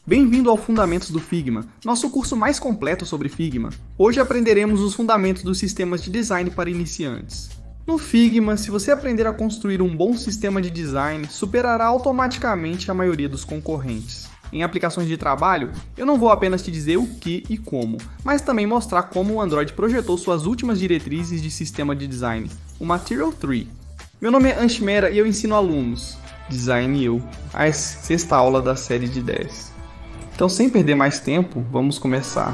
Bem-vindo ao Fundamentos do Figma, nosso curso mais completo sobre Figma. Hoje aprenderemos os fundamentos dos sistemas de design para iniciantes. No Figma, se você aprender a construir um bom sistema de design, superará automaticamente a maioria dos concorrentes. Em aplicações de trabalho, eu não vou apenas te dizer o que e como, mas também mostrar como o Android projetou suas últimas diretrizes de sistema de design, o Material Tree. Meu nome é Ansh Mehra e eu ensino alunos, Design Eu, a sexta aula da série de 10. Então, sem perder mais tempo, vamos começar.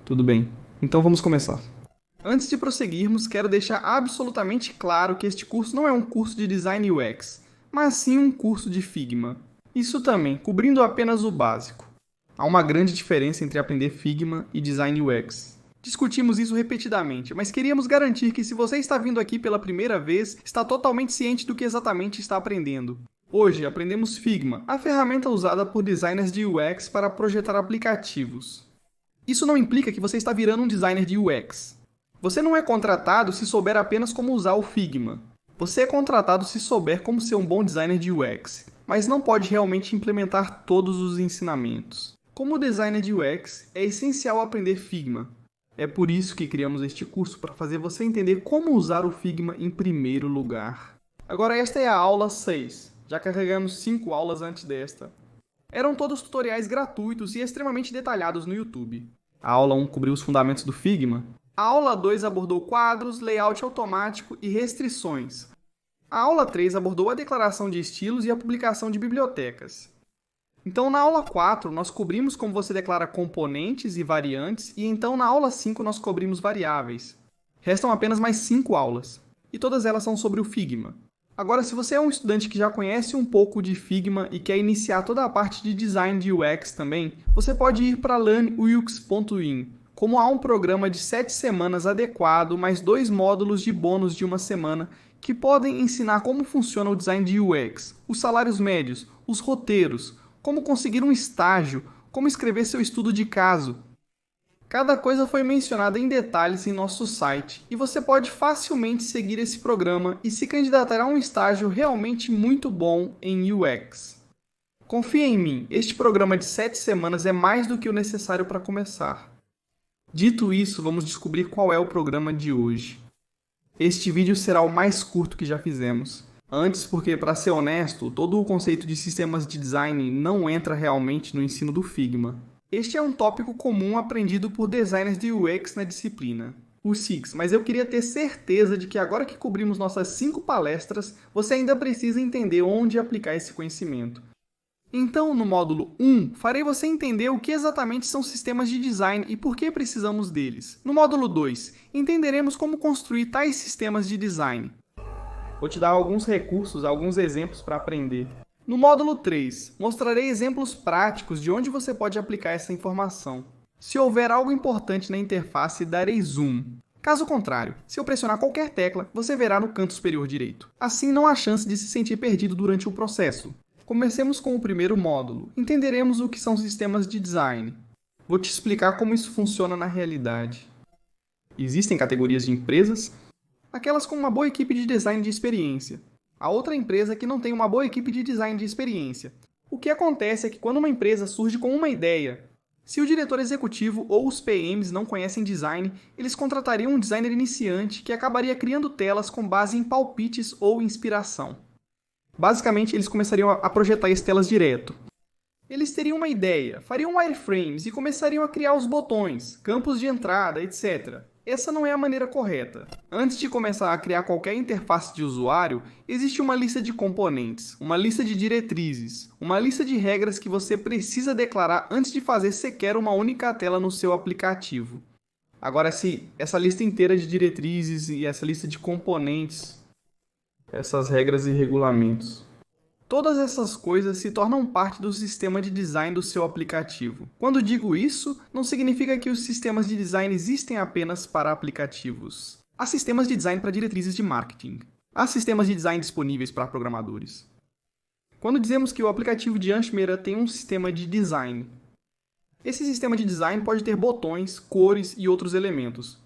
Tudo bem, então vamos começar. Antes de prosseguirmos, quero deixar absolutamente claro que este curso não é um curso de Design UX, mas sim um curso de Figma. Isso também, cobrindo apenas o básico. Há uma grande diferença entre aprender Figma e Design UX. Discutimos isso repetidamente, mas queríamos garantir que se você está vindo aqui pela primeira vez, está totalmente ciente do que exatamente está aprendendo. Hoje aprendemos Figma, a ferramenta usada por designers de UX para projetar aplicativos. Isso não implica que você está virando um designer de UX. Você não é contratado se souber apenas como usar o Figma. Você é contratado se souber como ser um bom designer de UX, mas não pode realmente implementar todos os ensinamentos. Como designer de UX, é essencial aprender Figma. É por isso que criamos este curso, para fazer você entender como usar o Figma em primeiro lugar. Agora esta é a aula 6, já carregamos 5 aulas antes desta. Eram todos tutoriais gratuitos e extremamente detalhados no YouTube. A aula 1 cobriu os fundamentos do Figma. A aula 2 abordou quadros, layout automático e restrições. A aula 3 abordou a declaração de estilos e a publicação de bibliotecas. Então, na aula 4, nós cobrimos como você declara componentes e variantes, e então na aula 5 nós cobrimos variáveis. Restam apenas mais 5 aulas, e todas elas são sobre o Figma. Agora, se você é um estudante que já conhece um pouco de Figma e quer iniciar toda a parte de design de UX também, você pode ir para learnux.in. Como há um programa de 7 semanas adequado, mais 2 módulos de bônus de uma semana, que podem ensinar como funciona o design de UX, os salários médios, os roteiros, como conseguir um estágio, como escrever seu estudo de caso. Cada coisa foi mencionada em detalhes em nosso site e você pode facilmente seguir esse programa e se candidatar a um estágio realmente muito bom em UX. Confia em mim, este programa de 7 semanas é mais do que o necessário para começar. Dito isso, vamos descobrir qual é o programa de hoje. Este vídeo será o mais curto que já fizemos. Antes, porque, para ser honesto, todo o conceito de sistemas de design não entra realmente no ensino do Figma. Este é um tópico comum aprendido por designers de UX na disciplina, o SIX, mas eu queria ter certeza de que agora que cobrimos nossas 5 palestras, você ainda precisa entender onde aplicar esse conhecimento. Então, no módulo 1, farei você entender o que exatamente são sistemas de design e por que precisamos deles. No módulo 2, entenderemos como construir tais sistemas de design. Vou te dar alguns recursos, alguns exemplos para aprender. No módulo 3, mostrarei exemplos práticos de onde você pode aplicar essa informação. Se houver algo importante na interface, darei zoom. Caso contrário, se eu pressionar qualquer tecla, você verá no canto superior direito. Assim não há chance de se sentir perdido durante o processo. Comecemos com o primeiro módulo. Entenderemos o que são sistemas de design. Vou te explicar como isso funciona na realidade. Existem categorias de empresas, aquelas com uma boa equipe de design de experiência. A outra empresa que não tem uma boa equipe de design de experiência. O que acontece é que quando uma empresa surge com uma ideia, se o diretor executivo ou os PMs não conhecem design, eles contratariam um designer iniciante que acabaria criando telas com base em palpites ou inspiração. Basicamente, eles começariam a projetar as telas direto. Eles teriam uma ideia, fariam wireframes e começariam a criar os botões, campos de entrada, etc. Essa não é a maneira correta. Antes de começar a criar qualquer interface de usuário, existe uma lista de componentes, uma lista de diretrizes, uma lista de regras que você precisa declarar antes de fazer sequer uma única tela no seu aplicativo. Agora, se essa lista inteira de diretrizes e essa lista de componentes, essas regras e regulamentos, todas essas coisas se tornam parte do sistema de design do seu aplicativo. Quando digo isso, não significa que os sistemas de design existem apenas para aplicativos. Há sistemas de design para diretrizes de marketing. Há sistemas de design disponíveis para programadores. Quando dizemos que o aplicativo de Ansh Mehra tem um sistema de design, esse sistema de design pode ter botões, cores e outros elementos.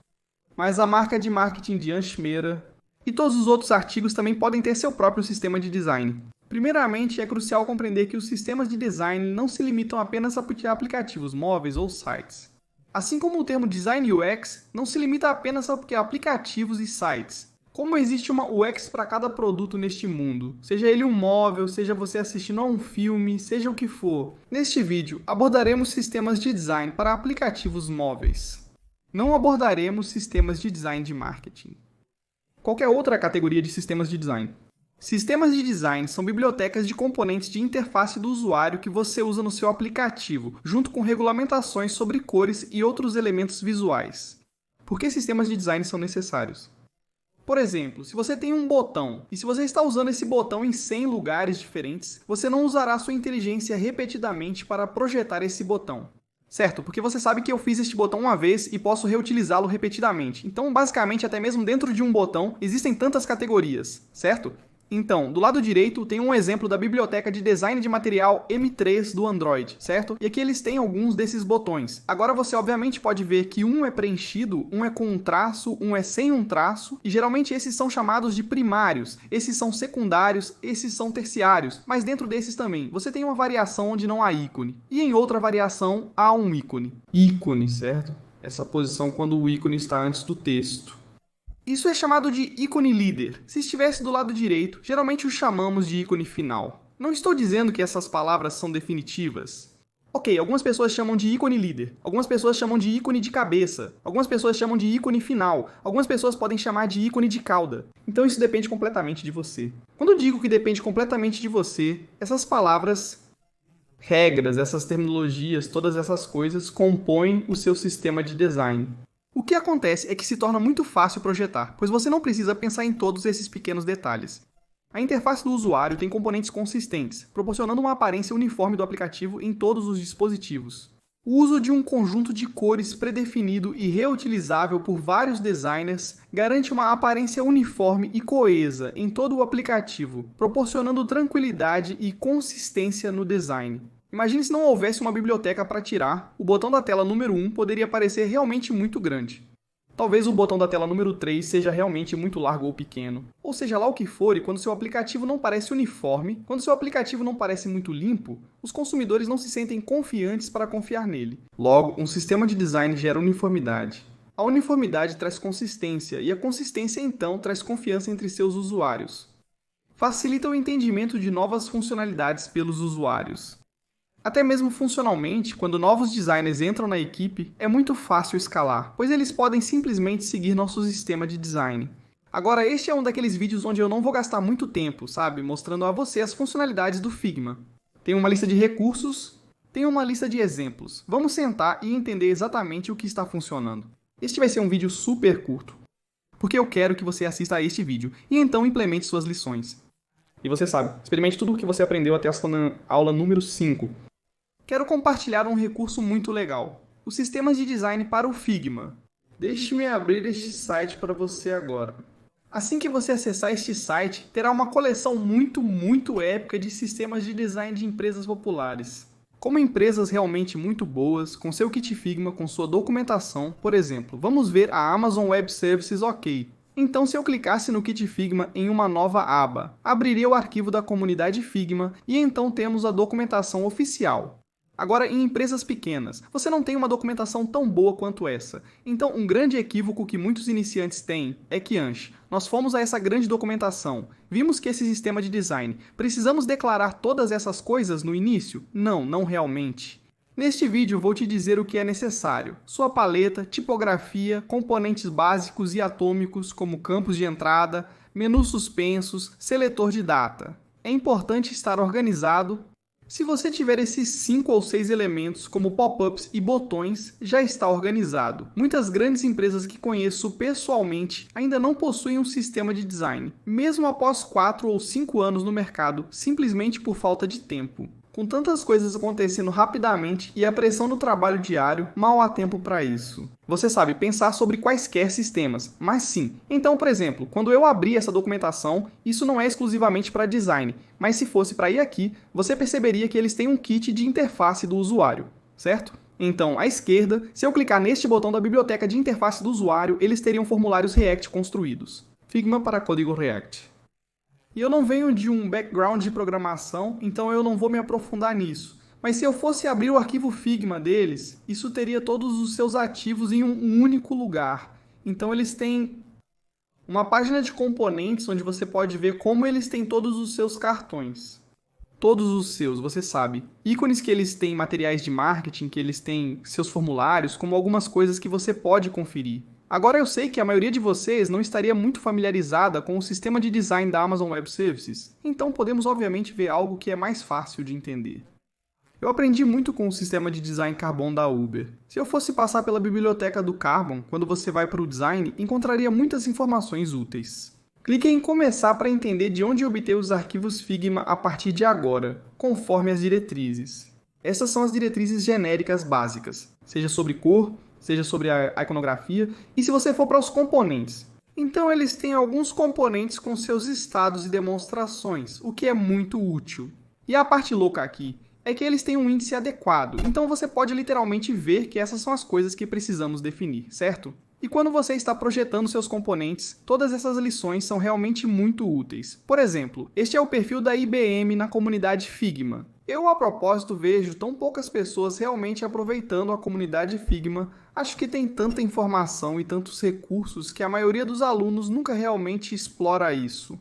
mas a marca de marketing de Anshmera e todos os outros artigos também podem ter seu próprio sistema de design. Primeiramente, é crucial compreender que os sistemas de design não se limitam apenas a aplicativos móveis ou sites. Assim como o termo Design UX não se limita apenas a aplicativos e sites. Como existe uma UX para cada produto neste mundo, seja ele um móvel, seja você assistindo a um filme, seja o que for. Neste vídeo, abordaremos sistemas de design para aplicativos móveis. Não abordaremos sistemas de design de marketing. Qualquer outra categoria de sistemas de design. Sistemas de design são bibliotecas de componentes de interface do usuário que você usa no seu aplicativo, junto com regulamentações sobre cores e outros elementos visuais. Por que sistemas de design são necessários? Por exemplo, se você tem um botão, e se você está usando esse botão em 100 lugares diferentes, você não usará sua inteligência repetidamente para projetar esse botão. Certo? Porque você sabe que eu fiz este botão uma vez e posso reutilizá-lo repetidamente. Então, basicamente, até mesmo dentro de um botão, existem tantas categorias, certo? Então, do lado direito tem um exemplo da biblioteca de design de material M3 do Android, certo? E aqui eles têm alguns desses botões. Agora você obviamente pode ver que um é preenchido, um é com um traço, um é sem um traço, e geralmente esses são chamados de primários, esses são secundários, esses são terciários, mas dentro desses também, você tem uma variação onde não há ícone, e em outra variação há um ícone. Ícone, certo? Essa posição quando o ícone está antes do texto. Isso é chamado de ícone líder. Se estivesse do lado direito, geralmente o chamamos de ícone final. Não estou dizendo que essas palavras são definitivas. Ok, algumas pessoas chamam de ícone líder, algumas pessoas chamam de ícone de cabeça, algumas pessoas chamam de ícone final, algumas pessoas podem chamar de ícone de cauda. Então isso depende completamente de você. Quando eu digo que depende completamente de você, essas palavras, regras, essas terminologias, todas essas coisas compõem o seu sistema de design. O que acontece é que se torna muito fácil projetar, pois você não precisa pensar em todos esses pequenos detalhes. A interface do usuário tem componentes consistentes, proporcionando uma aparência uniforme do aplicativo em todos os dispositivos. O uso de um conjunto de cores predefinido e reutilizável por vários designers garante uma aparência uniforme e coesa em todo o aplicativo, proporcionando tranquilidade e consistência no design. Imagine se não houvesse uma biblioteca para tirar, o botão da tela número 1 poderia parecer realmente muito grande. Talvez o botão da tela número 3 seja realmente muito largo ou pequeno. Ou seja lá o que for, e quando seu aplicativo não parece uniforme, quando seu aplicativo não parece muito limpo, os consumidores não se sentem confiantes para confiar nele. Logo, um sistema de design gera uniformidade. A uniformidade traz consistência, e a consistência então traz confiança entre seus usuários. Facilita o entendimento de novas funcionalidades pelos usuários. Até mesmo funcionalmente, quando novos designers entram na equipe, é muito fácil escalar, pois eles podem simplesmente seguir nosso sistema de design. Agora, este é um daqueles vídeos onde eu não vou gastar muito tempo, sabe, mostrando a você as funcionalidades do Figma. Tem uma lista de recursos, tem uma lista de exemplos. Vamos sentar e entender exatamente o que está funcionando. Este vai ser um vídeo super curto, porque eu quero que você assista a este vídeo e então implemente suas lições. E você sabe, experimente tudo o que você aprendeu até a sua aula número 5. Quero compartilhar um recurso muito legal, os sistemas de design para o Figma. Deixe-me abrir este site para você agora. Assim que você acessar este site, terá uma coleção muito épica de sistemas de design de empresas populares. Como empresas realmente muito boas, com seu kit Figma, com sua documentação, por exemplo, vamos ver a Amazon Web Services OK. Então, se eu clicasse no kit Figma em uma nova aba, abriria o arquivo da comunidade Figma e então temos a documentação oficial. Agora, em empresas pequenas, você não tem uma documentação tão boa quanto essa. Então, um grande equívoco que muitos iniciantes têm é que nós fomos a essa grande documentação, vimos que esse sistema de design, precisamos declarar todas essas coisas no início? Não realmente. Neste vídeo vou te dizer o que é necessário, sua paleta, tipografia, componentes básicos e atômicos como campos de entrada, menus suspensos, seletor de data. É importante estar organizado. Se você tiver esses 5 ou 6 elementos, como pop-ups e botões, já está organizado. Muitas grandes empresas que conheço pessoalmente ainda não possuem um sistema de design, mesmo após 4 ou 5 anos no mercado, simplesmente por falta de tempo. Com tantas coisas acontecendo rapidamente e a pressão do trabalho diário, mal há tempo para isso. Você sabe pensar sobre quaisquer sistemas, mas sim. Então, por exemplo, quando eu abri essa documentação, isso não é exclusivamente para design, mas se fosse para ir aqui, você perceberia que eles têm um kit de interface do usuário, certo? Então, à esquerda, se eu clicar neste botão da biblioteca de interface do usuário, eles teriam formulários React construídos. Figma para código React. E eu não venho de um background de programação, então eu não vou me aprofundar nisso. Mas se eu fosse abrir o arquivo Figma deles, isso teria todos os seus ativos em um único lugar. Então eles têm uma página de componentes onde você pode ver como eles têm todos os seus cartões. Todos os seus, você sabe. Ícones que eles têm, materiais de marketing, que eles têm seus formulários, como algumas coisas que você pode conferir. Agora eu sei que a maioria de vocês não estaria muito familiarizada com o sistema de design da Amazon Web Services, então podemos obviamente ver algo que é mais fácil de entender. Eu aprendi muito com o sistema de design Carbon da Uber. Se eu fosse passar pela biblioteca do Carbon, quando você vai para o design, encontraria muitas informações úteis. Clique em começar para entender de onde obter os arquivos Figma a partir de agora, conforme as diretrizes. Essas são as diretrizes genéricas básicas, seja sobre cor, seja sobre a iconografia, e se você for para os componentes. Então eles têm alguns componentes com seus estados e demonstrações, o que é muito útil. E a parte louca aqui é que eles têm um índice adequado, então você pode literalmente ver que essas são as coisas que precisamos definir, certo? E quando você está projetando seus componentes, todas essas lições são realmente muito úteis. Por exemplo, este é o perfil da IBM na comunidade Figma. Eu, a propósito, vejo tão poucas pessoas realmente aproveitando a comunidade Figma. Acho que tem tanta informação e tantos recursos que a maioria dos alunos nunca realmente explora isso.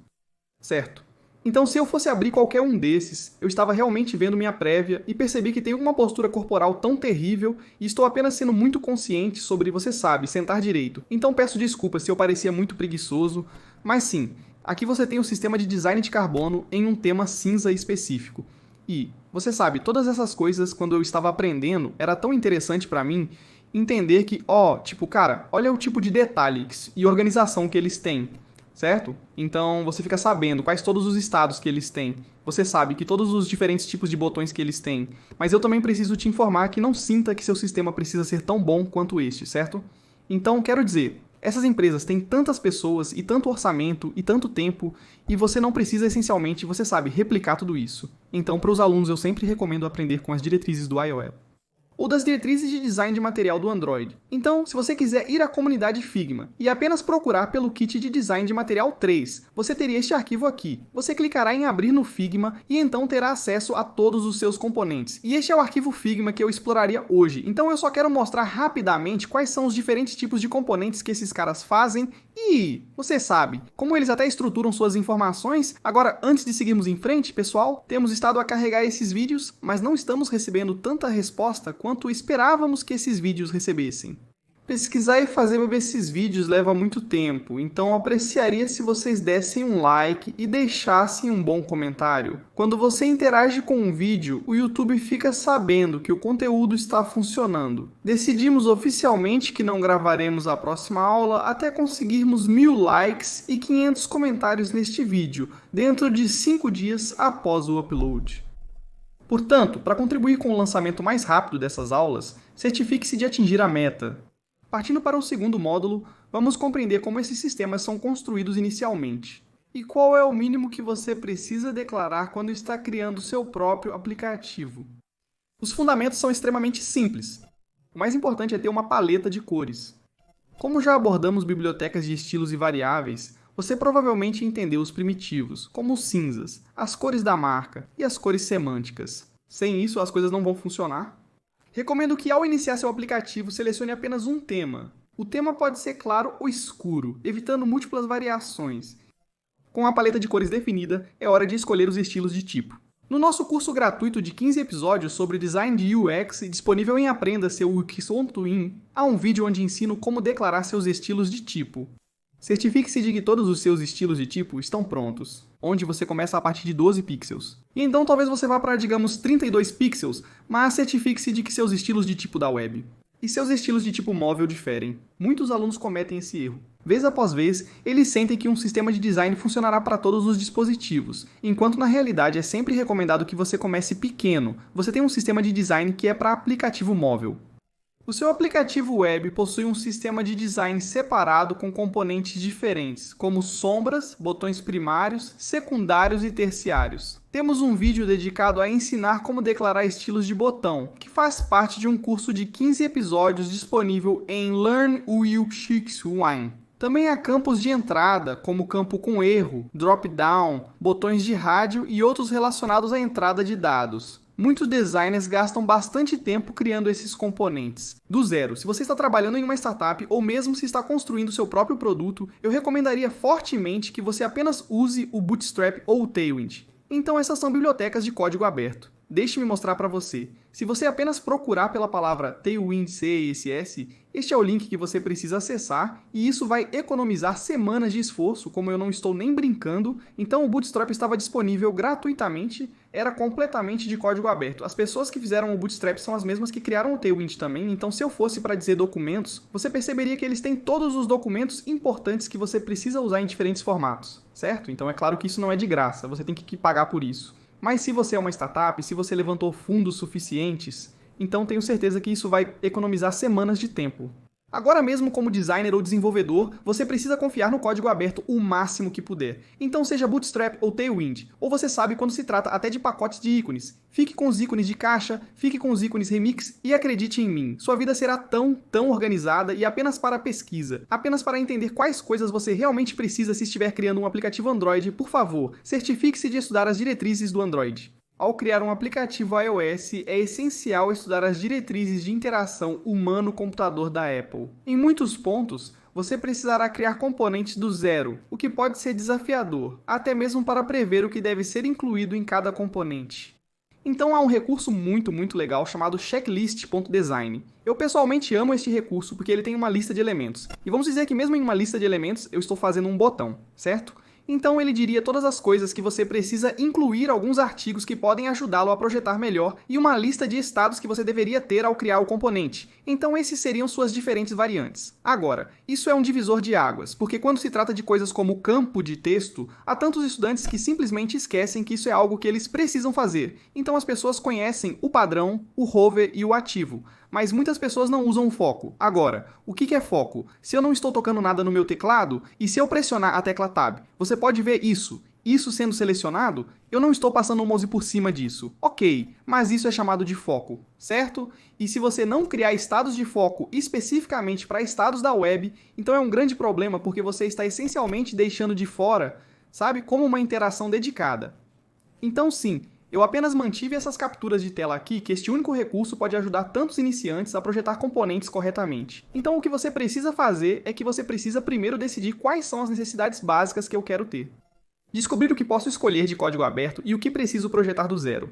Certo? Então, se eu fosse abrir qualquer um desses, eu estava realmente vendo minha prévia e percebi que tenho uma postura corporal tão terrível e estou apenas sendo muito consciente sobre, você sabe, sentar direito. Então peço desculpas se eu parecia muito preguiçoso, mas sim, aqui você tem o sistema de design de carbono em um tema cinza específico. E, você sabe, todas essas coisas, quando eu estava aprendendo, era tão interessante para mim entender que, cara, olha o tipo de detalhes e organização que eles têm. Certo? Então você fica sabendo quais todos os estados que eles têm. Você sabe que todos os diferentes tipos de botões que eles têm. Mas eu também preciso te informar que não sinta que seu sistema precisa ser tão bom quanto este, certo? Então, quero dizer, essas empresas têm tantas pessoas e tanto orçamento e tanto tempo e você não precisa essencialmente, você sabe, replicar tudo isso. Então, para os alunos eu sempre recomendo aprender com as diretrizes do IOL. Ou das diretrizes de design de material do Android. Então, se você quiser ir à comunidade Figma e apenas procurar pelo kit de design de material 3, você teria este arquivo aqui. Você clicará em abrir no Figma e então terá acesso a todos os seus componentes. E este é o arquivo Figma que eu exploraria hoje. Então eu só quero mostrar rapidamente quais são os diferentes tipos de componentes que esses caras fazem e, você sabe, como eles até estruturam suas informações. Agora, antes de seguirmos em frente, pessoal, temos estado a carregar esses vídeos, mas não estamos recebendo tanta resposta quanto esperávamos que esses vídeos recebessem. Pesquisar e fazer esses vídeos leva muito tempo, então eu apreciaria se vocês dessem um like e deixassem um bom comentário. Quando você interage com um vídeo, o YouTube fica sabendo que o conteúdo está funcionando. Decidimos oficialmente que não gravaremos a próxima aula até conseguirmos 1000 likes e 500 comentários neste vídeo, dentro de 5 dias após o upload. Portanto, para contribuir com o lançamento mais rápido dessas aulas, certifique-se de atingir a meta. Partindo para o segundo módulo, vamos compreender como esses sistemas são construídos inicialmente. E qual é o mínimo que você precisa declarar quando está criando seu próprio aplicativo. Os fundamentos são extremamente simples. O mais importante é ter uma paleta de cores. Como já abordamos bibliotecas de estilos e variáveis, você provavelmente entendeu os primitivos, como os cinzas, as cores da marca e as cores semânticas. Sem isso, as coisas não vão funcionar. Recomendo que, ao iniciar seu aplicativo, selecione apenas um tema. O tema pode ser claro ou escuro, evitando múltiplas variações. Com a paleta de cores definida, é hora de escolher os estilos de tipo. No nosso curso gratuito de 15 episódios sobre design de UX, disponível em Aprenda Seu UX.in, há um vídeo onde ensino como declarar seus estilos de tipo. Certifique-se de que todos os seus estilos de tipo estão prontos, onde você começa a partir de 12 pixels. E então talvez você vá para, digamos, 32 pixels, mas certifique-se de que seus estilos de tipo da web e seus estilos de tipo móvel diferem. Muitos alunos cometem esse erro. Vez após vez, eles sentem que um sistema de design funcionará para todos os dispositivos, enquanto na realidade é sempre recomendado que você comece pequeno. Você tem um sistema de design que é para aplicativo móvel. O seu aplicativo web possui um sistema de design separado com componentes diferentes, como sombras, botões primários, secundários e terciários. Temos um vídeo dedicado a ensinar como declarar estilos de botão, que faz parte de um curso de 15 episódios disponível em Learn UX Wine. Também há campos de entrada, como campo com erro, drop-down, botões de rádio e outros relacionados à entrada de dados. Muitos designers gastam bastante tempo criando esses componentes. Do zero, se você está trabalhando em uma startup ou mesmo se está construindo seu próprio produto, eu recomendaria fortemente que você apenas use o Bootstrap ou o Tailwind. Então essas são bibliotecas de código aberto. Deixe-me mostrar para você. Se você apenas procurar pela palavra Tailwind CSS, este é o link que você precisa acessar e isso vai economizar semanas de esforço, como eu não estou nem brincando. Então o Bootstrap estava disponível gratuitamente, era completamente de código aberto. As pessoas que fizeram o Bootstrap são as mesmas que criaram o Tailwind também, então se eu fosse para dizer documentos, você perceberia que eles têm todos os documentos importantes que você precisa usar em diferentes formatos, certo? Então é claro que isso não é de graça, você tem que pagar por isso. Mas se você é uma startup, se você levantou fundos suficientes, então tenho certeza que isso vai economizar semanas de tempo. Agora mesmo como designer ou desenvolvedor, você precisa confiar no código aberto o máximo que puder. Então seja Bootstrap ou Tailwind, ou você sabe quando se trata até de pacotes de ícones. Fique com os ícones de caixa, fique com os ícones remix e acredite em mim, sua vida será tão organizada e apenas para pesquisa. Apenas para entender quais coisas você realmente precisa se estiver criando um aplicativo Android, por favor, certifique-se de estudar as diretrizes do Android. Ao criar um aplicativo iOS, é essencial estudar as diretrizes de interação humano-computador da Apple. Em muitos pontos, você precisará criar componentes do zero, o que pode ser desafiador, até mesmo para prever o que deve ser incluído em cada componente. Então há um recurso muito legal chamado checklist.design. Eu pessoalmente amo este recurso porque ele tem uma lista de elementos. E vamos dizer que mesmo em uma lista de elementos eu estou fazendo um botão, certo? Então ele diria todas as coisas que você precisa incluir, alguns artigos que podem ajudá-lo a projetar melhor e uma lista de estados que você deveria ter ao criar o componente. Então esses seriam suas diferentes variantes. Agora, isso é um divisor de águas, porque quando se trata de coisas como campo de texto, há tantos estudantes que simplesmente esquecem que isso é algo que eles precisam fazer. Então as pessoas conhecem o padrão, o hover e o ativo. Mas muitas pessoas não usam o foco. Agora, o que é foco? Se eu não estou tocando nada no meu teclado, e se eu pressionar a tecla Tab, você pode ver isso. Isso sendo selecionado, eu não estou passando o mouse por cima disso. Ok, mas isso é chamado de foco, certo? E se você não criar estados de foco especificamente para estados da web, então é um grande problema porque você está essencialmente deixando de fora, sabe, como uma interação dedicada. Então sim, eu apenas mantive essas capturas de tela aqui, que este único recurso pode ajudar tantos iniciantes a projetar componentes corretamente. Então o que você precisa fazer é que você precisa primeiro decidir quais são as necessidades básicas que eu quero ter. Descobrir o que posso escolher de código aberto e o que preciso projetar do zero.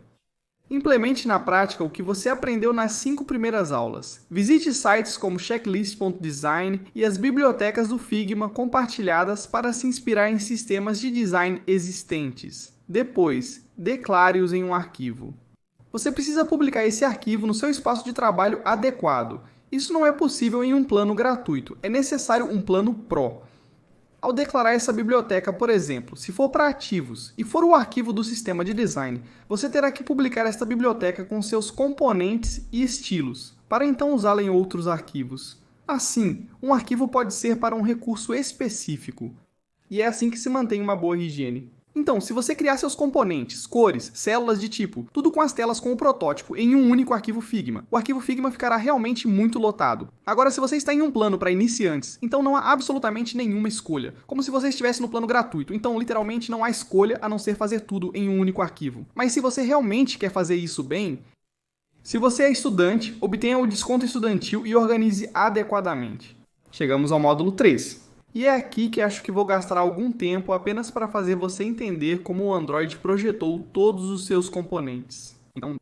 Implemente na prática o que você aprendeu nas 5 primeiras aulas. Visite sites como checklist.design e as bibliotecas do Figma compartilhadas para se inspirar em sistemas de design existentes. Depois, declare-os em um arquivo. Você precisa publicar esse arquivo no seu espaço de trabalho adequado. Isso não é possível em um plano gratuito, é necessário um plano Pro. Ao declarar essa biblioteca, por exemplo, se for para ativos e for o arquivo do sistema de design, você terá que publicar esta biblioteca com seus componentes e estilos, para então usá-la em outros arquivos. Assim, um arquivo pode ser para um recurso específico. E é assim que se mantém uma boa higiene. Então, se você criar seus componentes, cores, células de tipo, tudo com as telas com o protótipo em um único arquivo Figma, o arquivo Figma ficará realmente muito lotado. Agora, se você está em um plano para iniciantes, então não há absolutamente nenhuma escolha, como se você estivesse no plano gratuito, então literalmente não há escolha a não ser fazer tudo em um único arquivo. Mas se você realmente quer fazer isso bem, se você é estudante, obtenha o desconto estudantil e organize adequadamente. Chegamos ao módulo 3. E é aqui que acho que vou gastar algum tempo apenas para fazer você entender como o Android projetou todos os seus componentes. Então,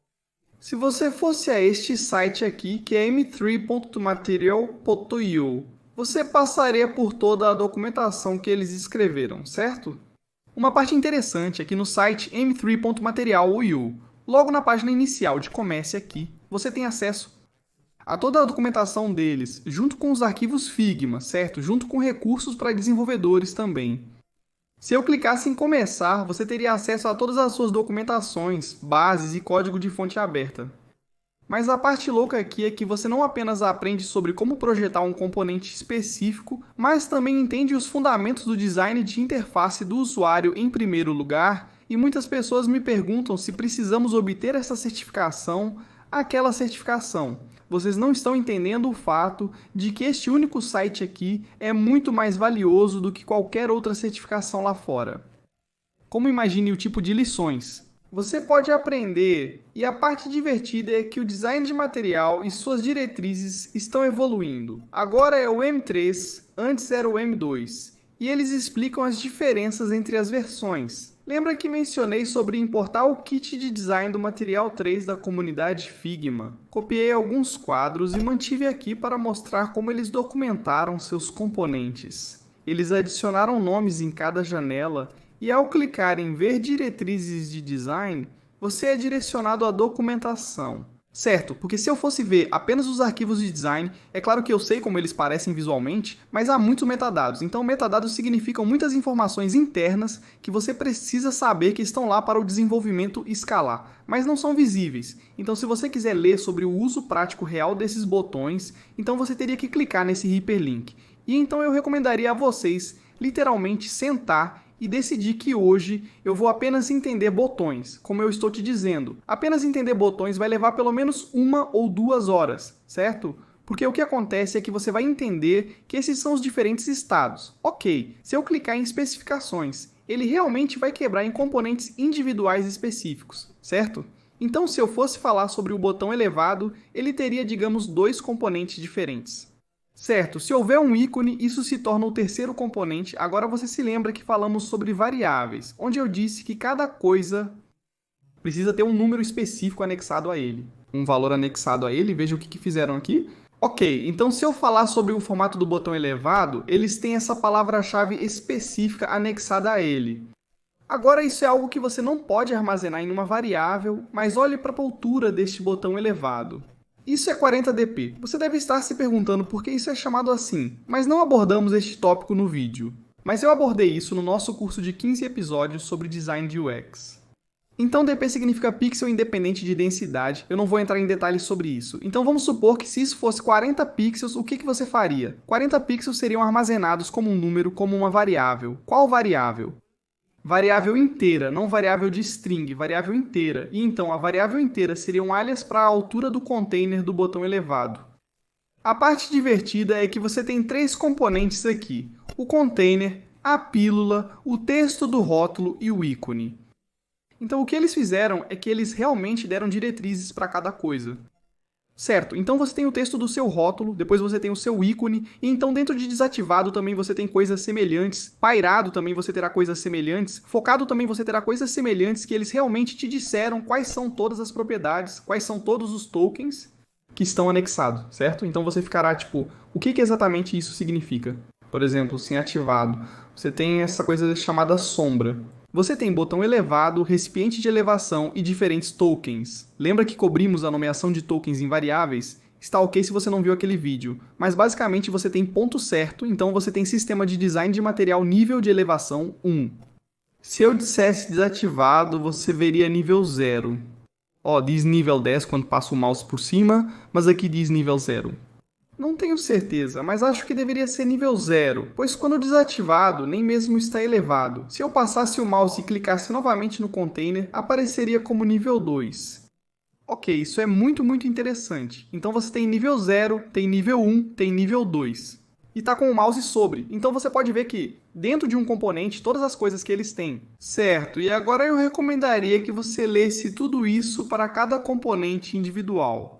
se você fosse a este site aqui, que é m3.material.io, você passaria por toda a documentação que eles escreveram, certo? Uma parte interessante é que no site m3.material.io, logo na página inicial de Comece Aqui, você tem acesso a toda a documentação deles, junto com os arquivos Figma, certo? Junto com recursos para desenvolvedores também. Se eu clicasse em começar, você teria acesso a todas as suas documentações, bases e código de fonte aberta. Mas a parte louca aqui é que você não apenas aprende sobre como projetar um componente específico, mas também entende os fundamentos do design de interface do usuário em primeiro lugar, e muitas pessoas me perguntam se precisamos obter essa certificação, aquela certificação. Vocês não estão entendendo o fato de que este único site aqui é muito mais valioso do que qualquer outra certificação lá fora. Como imagine o tipo de lições. Você pode aprender, e a parte divertida é que o design de material e suas diretrizes estão evoluindo. Agora é o M3, antes era o M2, e eles explicam as diferenças entre as versões. Lembra que mencionei sobre importar o kit de design do material 3 da comunidade Figma? Copiei alguns quadros e mantive aqui para mostrar como eles documentaram seus componentes. Eles adicionaram nomes em cada janela, e ao clicar em ver diretrizes de design, você é direcionado à documentação. Certo, porque se eu fosse ver apenas os arquivos de design, é claro que eu sei como eles parecem visualmente, mas há muitos metadados. Então metadados significam muitas informações internas que você precisa saber que estão lá para o desenvolvimento escalar, mas não são visíveis. Então se você quiser ler sobre o uso prático real desses botões, então você teria que clicar nesse hiperlink. E então eu recomendaria a vocês literalmente sentar e decidir que hoje eu vou apenas entender botões, como eu estou te dizendo. Apenas entender botões vai levar pelo menos 1 ou 2 horas, certo? Porque o que acontece é que você vai entender que esses são os diferentes estados. Ok, se eu clicar em especificações, ele realmente vai quebrar em componentes individuais específicos, certo? Então, se eu fosse falar sobre o botão elevado, ele teria, digamos, 2 componentes diferentes. Certo, se houver um ícone, isso se torna o terceiro componente. Agora você se lembra que falamos sobre variáveis, onde eu disse que cada coisa precisa ter um número específico anexado a ele. Um valor anexado a ele, veja o que fizeram aqui. Ok, então se eu falar sobre o formato do botão elevado, eles têm essa palavra-chave específica anexada a ele. Agora isso é algo que você não pode armazenar em uma variável, mas olhe para a altura deste botão elevado. Isso é 40dp. Você deve estar se perguntando por que isso é chamado assim, mas não abordamos este tópico no vídeo. Mas eu abordei isso no nosso curso de 15 episódios sobre design de UX. Então dp significa pixel independente de densidade, eu não vou entrar em detalhes sobre isso. Então vamos supor que se isso fosse 40 pixels, o que você faria? 40 pixels seriam armazenados como um número, como uma variável. Qual variável? Variável inteira, não variável de string, variável inteira. E então a variável inteira seria um alias para a altura do container do botão elevado. A parte divertida é que você tem 3 componentes aqui: o container, a pílula, o texto do rótulo e o ícone. Então o que eles fizeram é que eles realmente deram diretrizes para cada coisa. Certo, então você tem o texto do seu rótulo, depois você tem o seu ícone, e então dentro de desativado também você tem coisas semelhantes, pairado também você terá coisas semelhantes, focado também você terá coisas semelhantes que eles realmente te disseram quais são todas as propriedades, quais são todos os tokens que estão anexados, certo? Então você ficará tipo, o que exatamente isso significa? Por exemplo, se em ativado, você tem essa coisa chamada sombra. Você tem botão elevado, recipiente de elevação e diferentes tokens. Lembra que cobrimos a nomeação de tokens em variáveis? Está ok se você não viu aquele vídeo, mas basicamente você tem ponto certo, então você tem sistema de design de material nível de elevação 1. Se eu dissesse desativado, você veria nível 0. Ó, diz nível 10 quando passa o mouse por cima, mas aqui diz nível 0. Não tenho certeza, mas acho que deveria ser nível 0, pois quando desativado, nem mesmo está elevado. Se eu passasse o mouse e clicasse novamente no container, apareceria como nível 2. Ok, isso é muito interessante. Então você tem nível 0, tem nível 1, tem nível 2. E está com o mouse sobre, então você pode ver que dentro de um componente, todas as coisas que eles têm. Certo, e agora eu recomendaria que você lesse tudo isso para cada componente individual.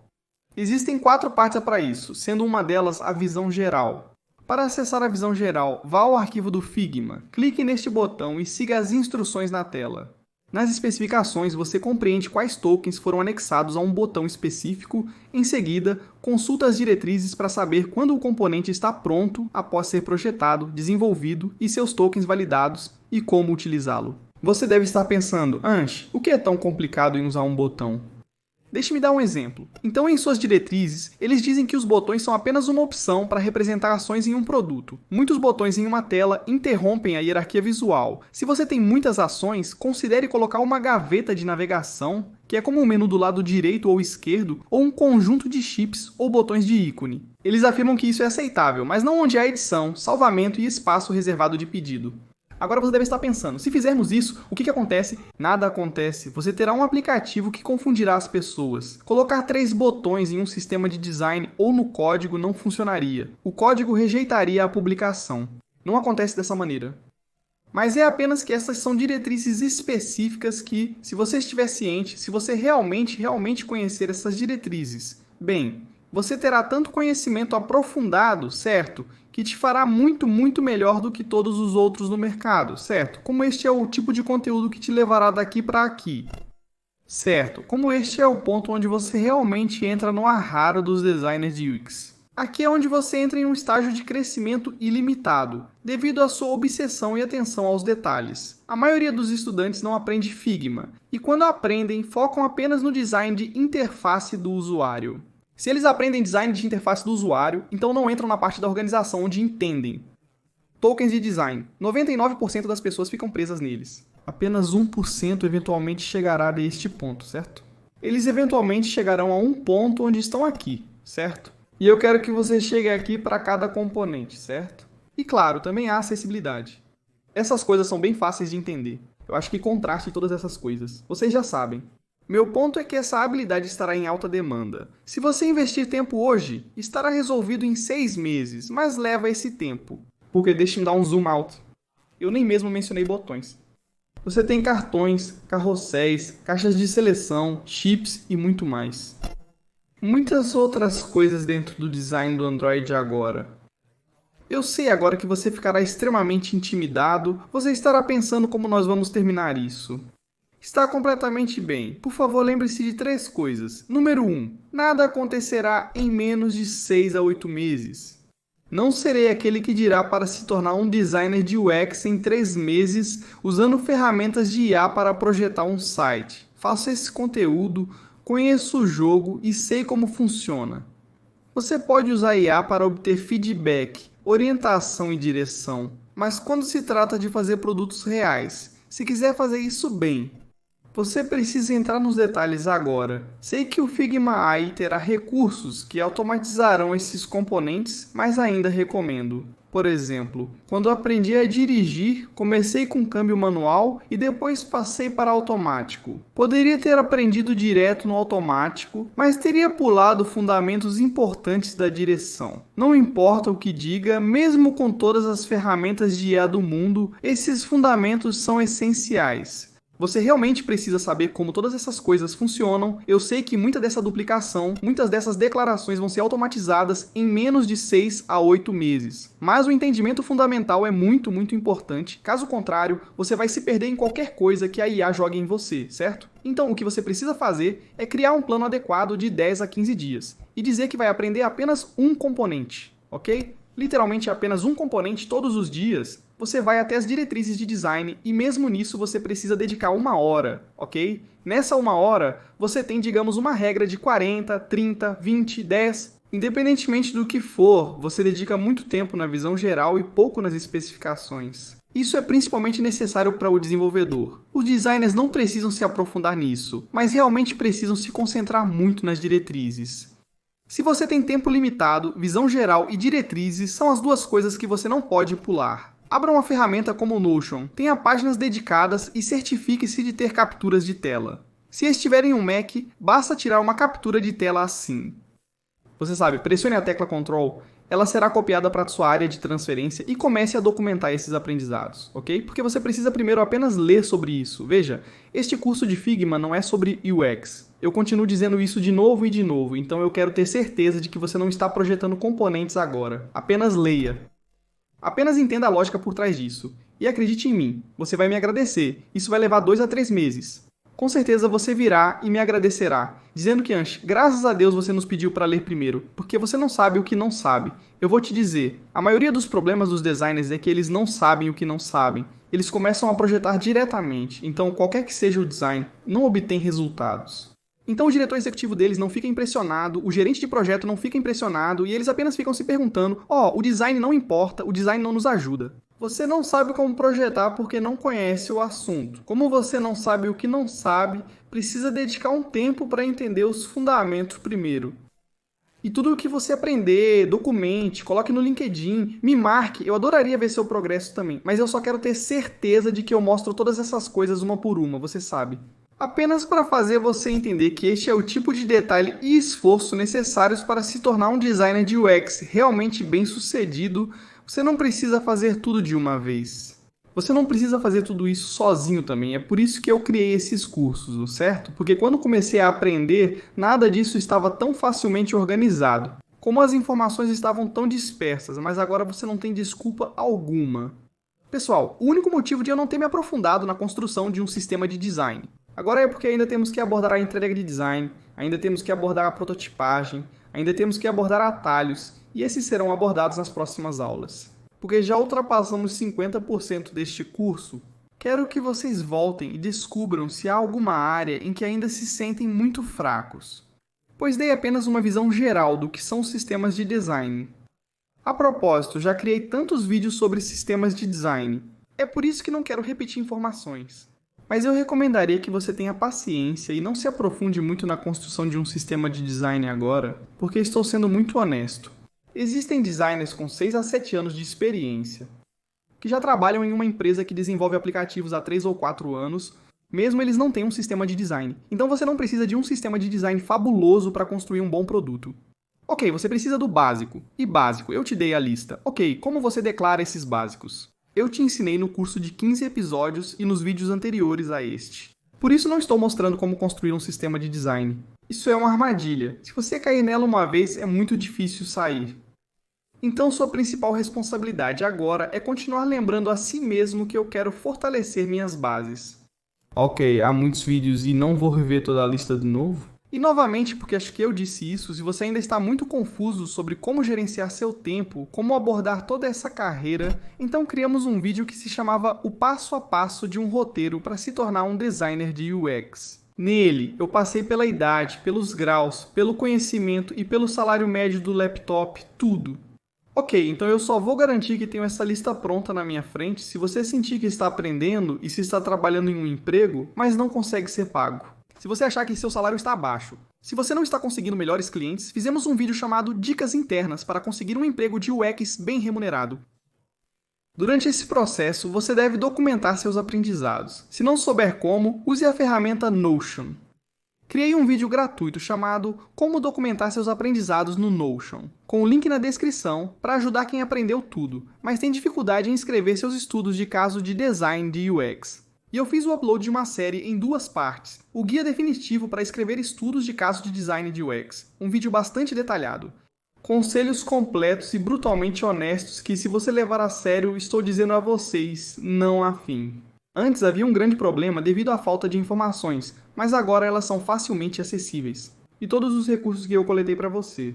Existem 4 partes para isso, sendo uma delas a visão geral. Para acessar a visão geral, vá ao arquivo do Figma, clique neste botão e siga as instruções na tela. Nas especificações, você compreende quais tokens foram anexados a um botão específico. Em seguida, consulta as diretrizes para saber quando o componente está pronto após ser projetado, desenvolvido e seus tokens validados e como utilizá-lo. Você deve estar pensando, Ansh, o que é tão complicado em usar um botão? Deixe-me dar um exemplo. Então, em suas diretrizes, eles dizem que os botões são apenas uma opção para representar ações em um produto. Muitos botões em uma tela interrompem a hierarquia visual. Se você tem muitas ações, considere colocar uma gaveta de navegação que é como um menu do lado direito ou esquerdo, ou um conjunto de chips ou botões de ícone. Eles afirmam que isso é aceitável, mas não onde há edição, salvamento e espaço reservado de pedido. Agora você deve estar pensando, se fizermos isso, o que acontece? Nada acontece. Você terá um aplicativo que confundirá as pessoas. Colocar 3 botões em um sistema de design ou no código não funcionaria. O código rejeitaria a publicação. Não acontece dessa maneira. Mas é apenas que essas são diretrizes específicas que, se você estiver ciente, se você realmente conhecer essas diretrizes, bem, você terá tanto conhecimento aprofundado, certo? Que te fará muito melhor do que todos os outros no mercado, certo? Como este é o tipo de conteúdo que te levará daqui para aqui, certo? Como este é o ponto onde você realmente entra no arraro dos designers de UX. Aqui é onde você entra em um estágio de crescimento ilimitado, devido à sua obsessão e atenção aos detalhes. A maioria dos estudantes não aprende Figma, e quando aprendem, focam apenas no design de interface do usuário. Se eles aprendem design de interface do usuário, então não entram na parte da organização onde entendem. Tokens de design. 99% das pessoas ficam presas neles. Apenas 1% eventualmente chegará a este ponto, certo? Eles eventualmente chegarão a um ponto onde estão aqui, certo? E eu quero que você chegue aqui para cada componente, certo? E claro, também há acessibilidade. Essas coisas são bem fáceis de entender. Eu acho que contraste todas essas coisas. Vocês já sabem. Meu ponto é que essa habilidade estará em alta demanda. Se você investir tempo hoje, estará resolvido em 6 meses, mas leva esse tempo. Porque deixa eu dar um zoom out. Eu nem mesmo mencionei botões. Você tem cartões, carrosséis, caixas de seleção, chips e muito mais. Muitas outras coisas dentro do design do Android agora. Eu sei agora que você ficará extremamente intimidado, você estará pensando como nós vamos terminar isso. Está completamente bem. Por favor, lembre-se de 3 coisas. Número 1. Nada acontecerá em menos de 6 a 8 meses. Não serei aquele que dirá para se tornar um designer de UX em 3 meses usando ferramentas de IA para projetar um site. Faço esse conteúdo, conheço o jogo e sei como funciona. Você pode usar IA para obter feedback, orientação e direção, mas quando se trata de fazer produtos reais, se quiser fazer isso bem, você precisa entrar nos detalhes agora. Sei que o Figma AI terá recursos que automatizarão esses componentes, mas ainda recomendo. Por exemplo, quando aprendi a dirigir, comecei com câmbio manual e depois passei para automático. Poderia ter aprendido direto no automático, mas teria pulado fundamentos importantes da direção. Não importa o que diga, mesmo com todas as ferramentas de IA do mundo, esses fundamentos são essenciais. Você realmente precisa saber como todas essas coisas funcionam. Eu sei que muita dessa duplicação, muitas dessas declarações vão ser automatizadas em menos de 6 a 8 meses. Mas o entendimento fundamental é muito importante. Caso contrário, você vai se perder em qualquer coisa que a IA jogue em você, certo? Então, o que você precisa fazer é criar um plano adequado de 10 a 15 dias e dizer que vai aprender apenas um componente, ok? Literalmente apenas um componente todos os dias. Você vai até as diretrizes de design e mesmo nisso você precisa dedicar 1 hora, ok? Nessa 1 hora, você tem, digamos, uma regra de 40, 30, 20, 10. Independentemente do que for, você dedica muito tempo na visão geral e pouco nas especificações. Isso é principalmente necessário para o desenvolvedor. Os designers não precisam se aprofundar nisso, mas realmente precisam se concentrar muito nas diretrizes. Se você tem tempo limitado, visão geral e diretrizes são as 2 coisas que você não pode pular. Abra uma ferramenta como o Notion, tenha páginas dedicadas e certifique-se de ter capturas de tela. Se estiver em um Mac, basta tirar uma captura de tela assim. Você sabe, pressione a tecla Ctrl, ela será copiada para a sua área de transferência e comece a documentar esses aprendizados, ok? Porque você precisa primeiro apenas ler sobre isso. Veja, este curso de Figma não é sobre UX. Eu continuo dizendo isso de novo e de novo, então eu quero ter certeza de que você não está projetando componentes agora. Apenas leia. Apenas entenda a lógica por trás disso. E acredite em mim, você vai me agradecer. Isso vai levar 2 a 3 meses. Com certeza você virá e me agradecerá, dizendo que Ansh, graças a Deus você nos pediu para ler primeiro, porque você não sabe o que não sabe. Eu vou te dizer, a maioria dos problemas dos designers é que eles não sabem o que não sabem. Eles começam a projetar diretamente, então qualquer que seja o design, não obtém resultados. Então o diretor executivo deles não fica impressionado, o gerente de projeto não fica impressionado e eles apenas ficam se perguntando, o design não importa, o design não nos ajuda. Você não sabe como projetar porque não conhece o assunto. Como você não sabe o que não sabe, precisa dedicar um tempo para entender os fundamentos primeiro. E tudo o que você aprender, documente, coloque no LinkedIn, me marque. Eu adoraria ver seu progresso também, mas eu só quero ter certeza de que eu mostro todas essas coisas uma por uma, você sabe. Apenas para fazer você entender que este é o tipo de detalhe e esforço necessários para se tornar um designer de UX realmente bem sucedido. Você não precisa fazer tudo de uma vez. Você não precisa fazer tudo isso sozinho também, é por isso que eu criei esses cursos, certo? Porque quando comecei a aprender, nada disso estava tão facilmente organizado. Como as informações estavam tão dispersas, mas agora você não tem desculpa alguma. Pessoal, o único motivo de eu não ter me aprofundado na construção de um sistema de design. Agora é porque ainda temos que abordar a entrega de design, ainda temos que abordar a prototipagem, ainda temos que abordar atalhos, e esses serão abordados nas próximas aulas. Porque já ultrapassamos 50% deste curso, quero que vocês voltem e descubram se há alguma área em que ainda se sentem muito fracos, pois dei apenas uma visão geral do que são os sistemas de design. A propósito, já criei tantos vídeos sobre sistemas de design, é por isso que não quero repetir informações. Mas eu recomendaria que você tenha paciência e não se aprofunde muito na construção de um sistema de design agora, porque estou sendo muito honesto. Existem designers com 6 a 7 anos de experiência, que já trabalham em uma empresa que desenvolve aplicativos há 3 ou 4 anos, mesmo eles não tenham um sistema de design. Então você não precisa de um sistema de design fabuloso para construir um bom produto. Ok, você precisa do básico. E básico, eu te dei a lista. Ok, como você declara esses básicos? Eu te ensinei no curso de 15 episódios e nos vídeos anteriores a este. Por isso não estou mostrando como construir um sistema de design. Isso é uma armadilha. Se você cair nela uma vez, é muito difícil sair. Então sua principal responsabilidade agora é continuar lembrando a si mesmo que eu quero fortalecer minhas bases. Ok, há muitos vídeos e não vou rever toda a lista de novo? E novamente, porque acho que eu disse isso, se você ainda está muito confuso sobre como gerenciar seu tempo, como abordar toda essa carreira, então criamos um vídeo que se chamava O Passo a Passo de um Roteiro para se tornar um designer de UX. Nele, eu passei pela idade, pelos graus, pelo conhecimento e pelo salário médio do laptop, tudo. Ok, então eu só vou garantir que tenho essa lista pronta na minha frente se você sentir que está aprendendo e se está trabalhando em um emprego, mas não consegue ser pago. Se você achar que seu salário está baixo. Se você não está conseguindo melhores clientes, fizemos um vídeo chamado Dicas Internas para conseguir um emprego de UX bem remunerado. Durante esse processo, você deve documentar seus aprendizados. Se não souber como, use a ferramenta Notion. Criei um vídeo gratuito chamado Como Documentar Seus Aprendizados no Notion, com o link na descrição para ajudar quem aprendeu tudo, mas tem dificuldade em escrever seus estudos de caso de design de UX. E eu fiz o upload de uma série em 2 partes, o guia definitivo para escrever estudos de caso de design de UX, um vídeo bastante detalhado. Conselhos completos e brutalmente honestos que, se você levar a sério, estou dizendo a vocês, não há fim. Antes havia um grande problema devido à falta de informações, mas agora elas são facilmente acessíveis. E todos os recursos que eu coletei para você.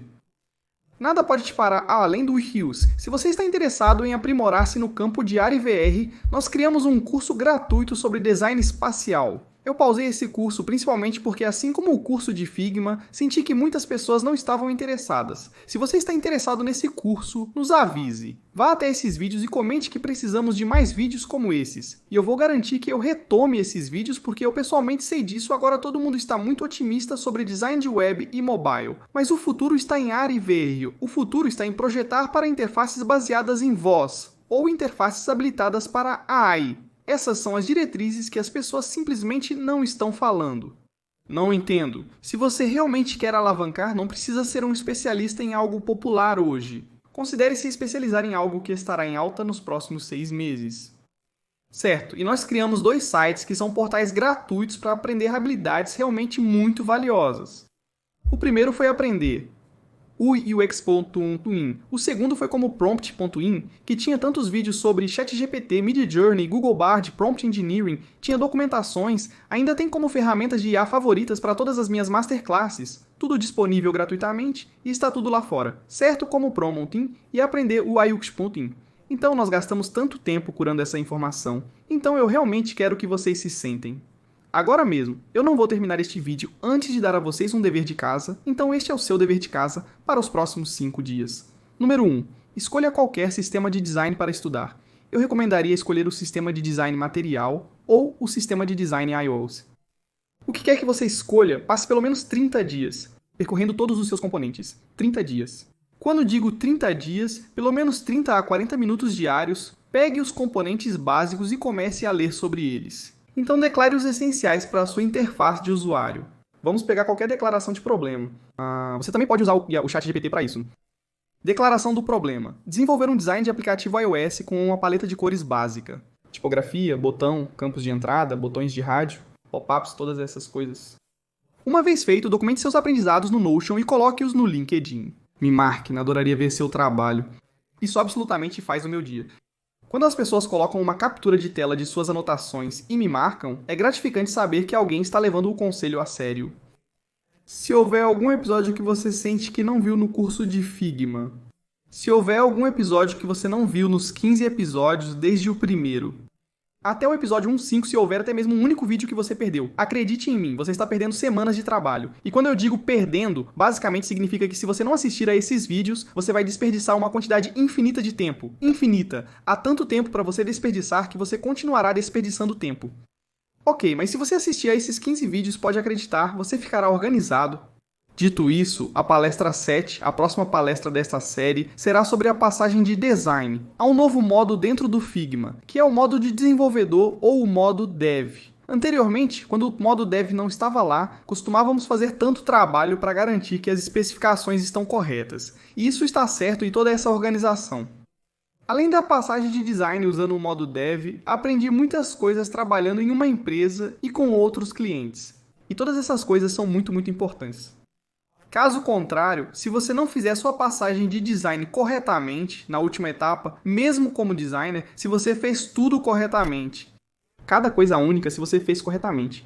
Nada pode te parar além do Rios. Se você está interessado em aprimorar-se no campo de área VR, nós criamos um curso gratuito sobre design espacial. Eu pausei esse curso principalmente porque, assim como o curso de Figma, senti que muitas pessoas não estavam interessadas. Se você está interessado nesse curso, nos avise. Vá até esses vídeos e comente que precisamos de mais vídeos como esses. E eu vou garantir que eu retome esses vídeos porque eu pessoalmente sei disso, agora todo mundo está muito otimista sobre design de web e mobile. Mas o futuro está em área e VR. O futuro está em projetar para interfaces baseadas em voz, ou interfaces habilitadas para AI. Essas são as diretrizes que as pessoas simplesmente não estão falando. Não entendo. Se você realmente quer alavancar, não precisa ser um especialista em algo popular hoje. Considere se especializar em algo que estará em alta nos próximos 6 meses. Certo, e nós criamos 2 sites que são portais gratuitos para aprender habilidades realmente muito valiosas. O primeiro foi aprender o UX.in. O segundo foi como Prompt.in, que tinha tantos vídeos sobre ChatGPT, Midjourney, Google Bard, Prompt Engineering, tinha documentações, ainda tem como ferramentas de IA favoritas para todas as minhas masterclasses, tudo disponível gratuitamente e está tudo lá fora, certo como Prompt.in e aprender o UX.in. Então nós gastamos tanto tempo curando essa informação, então eu realmente quero que vocês se sentem. Agora mesmo, eu não vou terminar este vídeo antes de dar a vocês um dever de casa, então este é o seu dever de casa para os próximos 5 dias. Número 1. Escolha qualquer sistema de design para estudar. eu recomendaria escolher o sistema de design material ou o sistema de design iOS. O que quer que você escolha, passe pelo menos 30 dias, percorrendo todos os seus componentes. 30 dias. Quando digo 30 dias, pelo menos 30 a 40 minutos diários, pegue os componentes básicos e comece a ler sobre eles. Então declare os essenciais para a sua interface de usuário. Vamos pegar qualquer declaração de problema. Você também pode usar o ChatGPT para isso. Declaração do problema. Desenvolver um design de aplicativo iOS com uma paleta de cores básica. Tipografia, botão, campos de entrada, botões de rádio, pop-ups, todas essas coisas. Uma vez feito, documente seus aprendizados no Notion e coloque-os no LinkedIn. Me marque, adoraria ver seu trabalho. Isso absolutamente faz o meu dia. Quando as pessoas colocam uma captura de tela de suas anotações e me marcam, é gratificante saber que alguém está levando o conselho a sério. Se houver algum episódio que você sente que não viu no curso de Figma. Se houver algum episódio que você não viu nos 15 episódios desde o primeiro. Até o episódio 1.5 se houver até mesmo um único vídeo que você perdeu. Acredite em mim, você está perdendo semanas de trabalho. E quando eu digo perdendo, basicamente significa que se você não assistir a esses vídeos, você vai desperdiçar uma quantidade infinita de tempo. Infinita. Há tanto tempo para você desperdiçar que você continuará desperdiçando tempo. Ok, mas se você assistir a esses 15 vídeos, pode acreditar, você ficará organizado. Dito isso, a palestra 7, a próxima palestra desta série, será sobre a passagem de design a um novo modo dentro do Figma, que é o modo de desenvolvedor ou o modo dev. Anteriormente, quando o modo dev não estava lá, costumávamos fazer tanto trabalho para garantir que as especificações estão corretas, e isso está certo em toda essa organização. Além da passagem de design usando o modo dev, aprendi muitas coisas trabalhando em uma empresa e com outros clientes. E todas essas coisas são muito importantes. Caso contrário, se você não fizer sua passagem de design corretamente na última etapa, mesmo como designer, se você fez tudo corretamente, cada coisa única se você fez corretamente.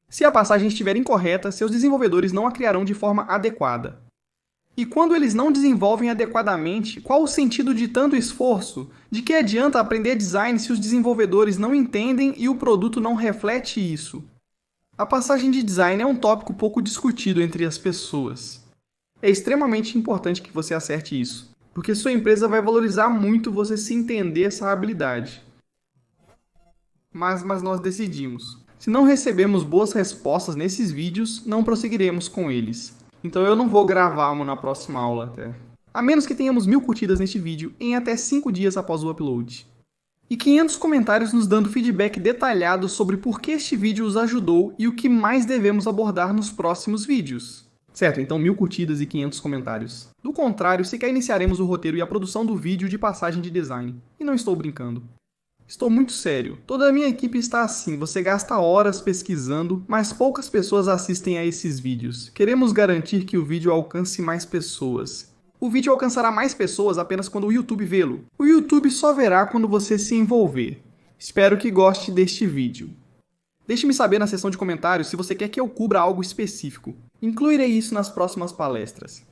Se a passagem estiver incorreta, seus desenvolvedores não a criarão de forma adequada. E quando eles não desenvolvem adequadamente, qual o sentido de tanto esforço? De que adianta aprender design se os desenvolvedores não entendem e o produto não reflete isso? A passagem de design é um tópico pouco discutido entre as pessoas. É extremamente importante que você acerte isso, porque sua empresa vai valorizar muito você se entender essa habilidade. Mas nós decidimos. Se não recebemos boas respostas nesses vídeos, não prosseguiremos com eles. Então eu não vou gravar na próxima aula até. A menos que tenhamos 1000 curtidas neste vídeo em até 5 dias após o upload. E 500 comentários nos dando feedback detalhado sobre por que este vídeo os ajudou e o que mais devemos abordar nos próximos vídeos. Certo, então 1000 curtidas e 500 comentários. Do contrário, sequer iniciaremos o roteiro e a produção do vídeo de passagem de design. E não estou brincando. Estou muito sério. Toda a minha equipe está assim, você gasta horas pesquisando, mas poucas pessoas assistem a esses vídeos. Queremos garantir que o vídeo alcance mais pessoas. O vídeo alcançará mais pessoas apenas quando o YouTube vê-lo. O YouTube só verá quando você se envolver. Espero que goste deste vídeo. Deixe-me saber na seção de comentários se você quer que eu cubra algo específico. Incluirei isso nas próximas palestras.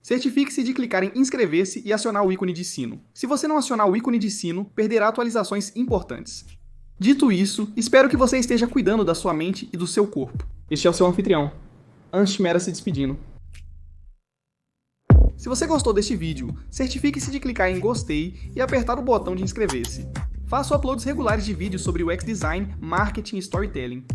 Certifique-se de clicar em inscrever-se e acionar o ícone de sino. Se você não acionar o ícone de sino, perderá atualizações importantes. Dito isso, espero que você esteja cuidando da sua mente e do seu corpo. Este é o seu anfitrião, Anshimera se despedindo. Se você gostou deste vídeo, certifique-se de clicar em gostei e apertar o botão de inscrever-se. Faço uploads regulares de vídeos sobre UX Design, Marketing e Storytelling.